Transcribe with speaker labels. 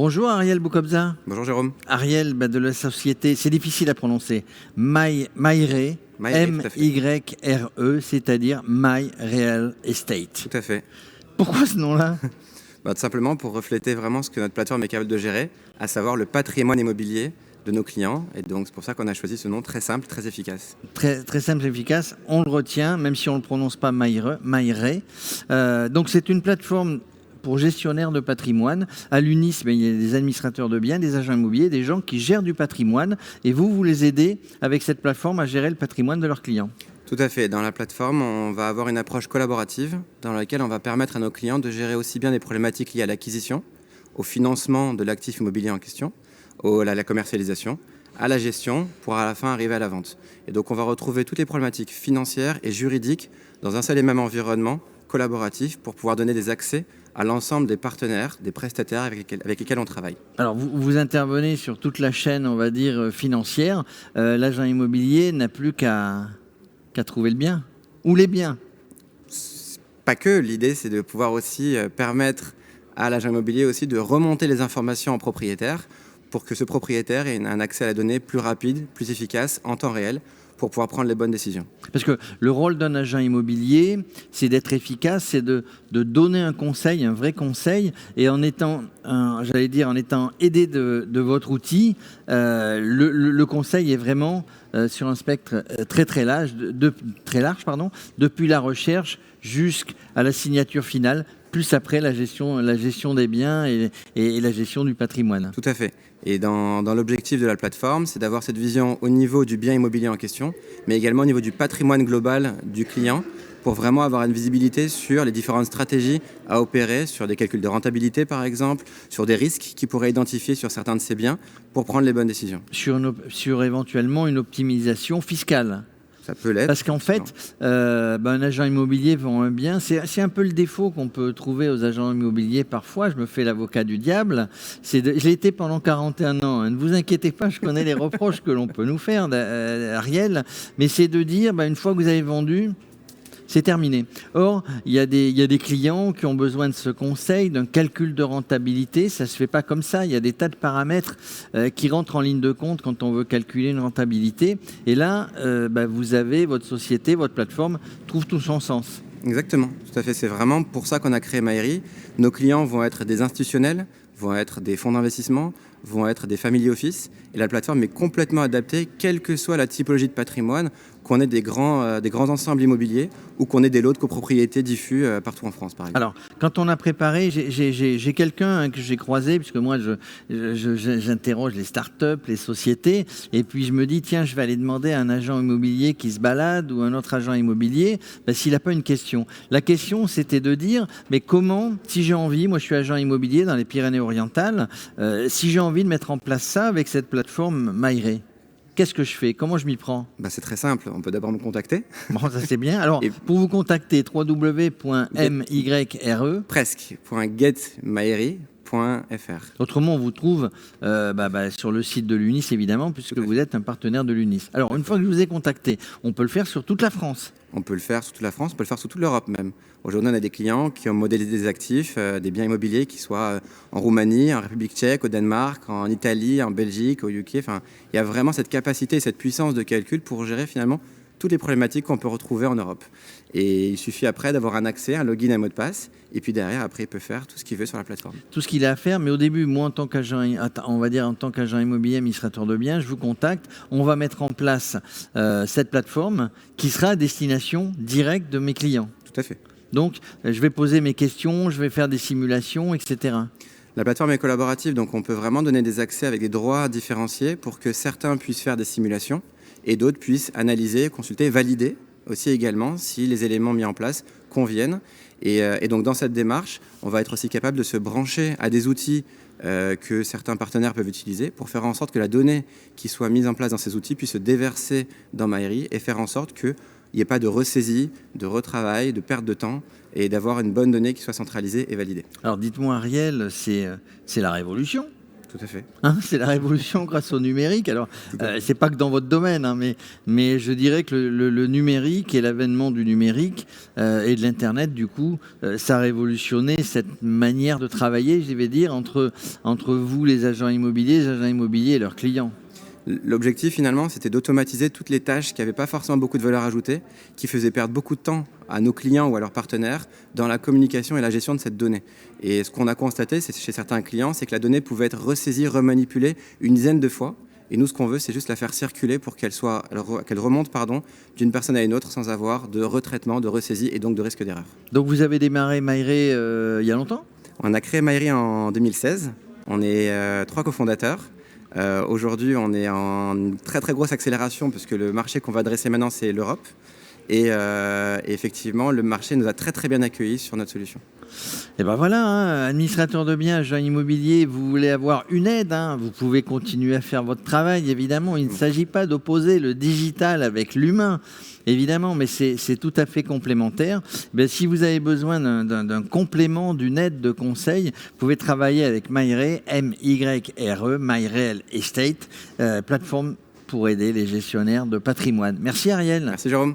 Speaker 1: Bonjour Ariel Boukobza.
Speaker 2: Bonjour Jérôme.
Speaker 1: Ariel de la société, c'est difficile à prononcer, MyRe, M-Y-R-E, c'est-à-dire My Real Estate.
Speaker 2: Tout à fait.
Speaker 1: Pourquoi ce nom-là?
Speaker 2: Tout simplement pour refléter vraiment ce que notre plateforme est capable de gérer, à savoir le patrimoine immobilier de nos clients. Et donc c'est pour ça qu'on a choisi ce nom très simple, très efficace.
Speaker 1: Très, très simple, efficace. On le retient, même si on ne le prononce pas MyRe. Donc c'est une plateforme pour gestionnaires de patrimoine. À l'UNIS, il y a des administrateurs de biens, des agents immobiliers, des gens qui gèrent du patrimoine. Et vous les aidez avec cette plateforme à gérer le patrimoine de leurs clients.
Speaker 2: Tout à fait. Dans la plateforme, on va avoir une approche collaborative dans laquelle on va permettre à nos clients de gérer aussi bien des problématiques liées à l'acquisition, au financement de l'actif immobilier en question, à la commercialisation, à la gestion, pour à la fin arriver à la vente. Et donc on va retrouver toutes les problématiques financières et juridiques dans un seul et même environnement collaboratif pour pouvoir donner des accès à l'ensemble des partenaires, des prestataires avec lesquels on travaille.
Speaker 1: Alors, vous intervenez sur toute la chaîne, on va dire, financière. L'agent immobilier n'a plus qu'à trouver le bien ou les biens.
Speaker 2: Pas que, l'idée c'est de pouvoir aussi permettre à l'agent immobilier aussi de remonter les informations en propriétaire pour que ce propriétaire ait un accès à la donnée plus rapide, plus efficace, en temps réel, pour pouvoir prendre les bonnes décisions.
Speaker 1: Parce que le rôle d'un agent immobilier, c'est d'être efficace, c'est de donner un conseil, un vrai conseil, et en étant aidé de votre outil, le conseil est vraiment sur un spectre très large, depuis la recherche jusqu'à la signature finale, plus après la gestion des biens et la gestion du patrimoine.
Speaker 2: Tout à fait. Et dans l'objectif de la plateforme, c'est d'avoir cette vision au niveau du bien immobilier en question, mais également au niveau du patrimoine global du client, pour vraiment avoir une visibilité sur les différentes stratégies à opérer, sur des calculs de rentabilité par exemple, sur des risques qu'il pourrait identifier sur certains de ses biens, pour prendre les bonnes décisions.
Speaker 1: Sur éventuellement une optimisation fiscale.
Speaker 2: Ça peut l'être.
Speaker 1: Parce qu'en fait, un agent immobilier vend un bien. C'est un peu le défaut qu'on peut trouver aux agents immobiliers parfois. Je me fais l'avocat du diable. Je l'ai été pendant 41 ans. Ne vous inquiétez pas, je connais les reproches que l'on peut nous faire, Ariel. Mais c'est de dire, une fois que vous avez vendu, c'est terminé. Or, il y a des clients qui ont besoin de ce conseil, d'un calcul de rentabilité. Ça ne se fait pas comme ça. Il y a des tas de paramètres qui rentrent en ligne de compte quand on veut calculer une rentabilité. Et là, vous avez votre société, votre plateforme, trouve tout son sens.
Speaker 2: Exactement, tout à fait. C'est vraiment pour ça qu'on a créé MyRe. Nos clients vont être des institutionnels, vont être des fonds d'investissement, vont être des family office. Et la plateforme est complètement adaptée, quelle que soit la typologie de patrimoine, qu'on ait des grands ensembles immobiliers ou qu'on ait des lots de copropriété diffus partout en France, par exemple.
Speaker 1: Alors, quand on a préparé, j'ai quelqu'un que j'ai croisé, puisque moi, j'interroge les startups, les sociétés, et puis je me dis, tiens, je vais aller demander à un agent immobilier qui se balade ou un autre agent immobilier s'il n'a pas une question. La question, c'était de dire, mais comment, si j'ai envie, moi je suis agent immobilier dans les Pyrénées-Orientales, si j'ai envie de mettre en place ça avec cette plateforme MyRe, qu'est-ce que je fais? Comment je m'y prends?
Speaker 2: C'est très simple. On peut d'abord me contacter.
Speaker 1: Bon, ça c'est bien. Alors, pour vous contacter, www.myre.
Speaker 2: Presque.getmyre.fr.
Speaker 1: Autrement, on vous trouve sur le site de l'UNIS, évidemment, puisque vous êtes un partenaire de l'UNIS. Alors, une fois que je vous ai contacté, on peut le faire sur toute la France.
Speaker 2: On peut le faire sur toute la France, on peut le faire sur toute l'Europe même. Aujourd'hui, on a des clients qui ont modélisé des actifs, des biens immobiliers qui soient en Roumanie, en République tchèque, au Danemark, en Italie, en Belgique, au UK. Enfin, il y a vraiment cette capacité et cette puissance de calcul pour gérer finalement toutes les problématiques qu'on peut retrouver en Europe. Et il suffit après d'avoir un accès, un login, un mot de passe, et puis derrière, après, il peut faire tout ce qu'il veut sur la plateforme.
Speaker 1: Tout ce qu'il a à faire, mais au début, moi, en tant qu'agent immobilier, administrateur de biens, je vous contacte. On va mettre en place cette plateforme qui sera à destination directe de mes clients.
Speaker 2: Tout à fait.
Speaker 1: Donc, je vais poser mes questions, je vais faire des simulations, etc.
Speaker 2: La plateforme est collaborative, donc on peut vraiment donner des accès avec des droits différenciés pour que certains puissent faire des simulations et d'autres puissent analyser, consulter, valider aussi également si les éléments mis en place conviennent. Et donc dans cette démarche, on va être aussi capable de se brancher à des outils que certains partenaires peuvent utiliser pour faire en sorte que la donnée qui soit mise en place dans ces outils puisse se déverser dans MyRe et faire en sorte qu'il n'y ait pas de ressaisie, de retravail, de perte de temps et d'avoir une bonne donnée qui soit centralisée et validée.
Speaker 1: Alors dites-moi Ariel, c'est la révolution.
Speaker 2: Tout à fait.
Speaker 1: Hein, c'est la révolution grâce au numérique. Alors, c'est pas que dans votre domaine, hein, mais je dirais que le numérique et l'avènement du numérique et de l'Internet, du coup, ça a révolutionné cette manière de travailler, je vais dire, entre vous, les agents immobiliers et leurs clients.
Speaker 2: L'objectif, finalement, c'était d'automatiser toutes les tâches qui n'avaient pas forcément beaucoup de valeur ajoutée, qui faisaient perdre beaucoup de temps à nos clients ou à leurs partenaires dans la communication et la gestion de cette donnée. Et ce qu'on a constaté chez certains clients, c'est que la donnée pouvait être ressaisie, remanipulée une dizaine de fois. Et nous, ce qu'on veut, c'est juste la faire circuler pour qu'elle remonte d'une personne à une autre sans avoir de retraitement, de ressaisie et donc de risque d'erreur.
Speaker 1: Donc vous avez démarré Maïré il y a longtemps ?
Speaker 2: On a créé Maïré en 2016. On est 3 cofondateurs. Aujourd'hui, on est en très très grosse accélération puisque le marché qu'on va adresser maintenant, c'est l'Europe. Et effectivement, le marché nous a très très bien accueillis sur notre solution.
Speaker 1: Et ben voilà, hein, administrateur de biens, agent immobilier, vous voulez avoir une aide, hein, vous pouvez continuer à faire votre travail, évidemment. Il ne s'agit pas d'opposer le digital avec l'humain, évidemment, mais c'est tout à fait complémentaire. Ben, si vous avez besoin d'un complément, d'une aide de conseil, vous pouvez travailler avec Myre, M-Y-R-E, MyReal Estate, plateforme pour aider les gestionnaires de patrimoine. Merci Ariel.
Speaker 2: Merci Jérôme.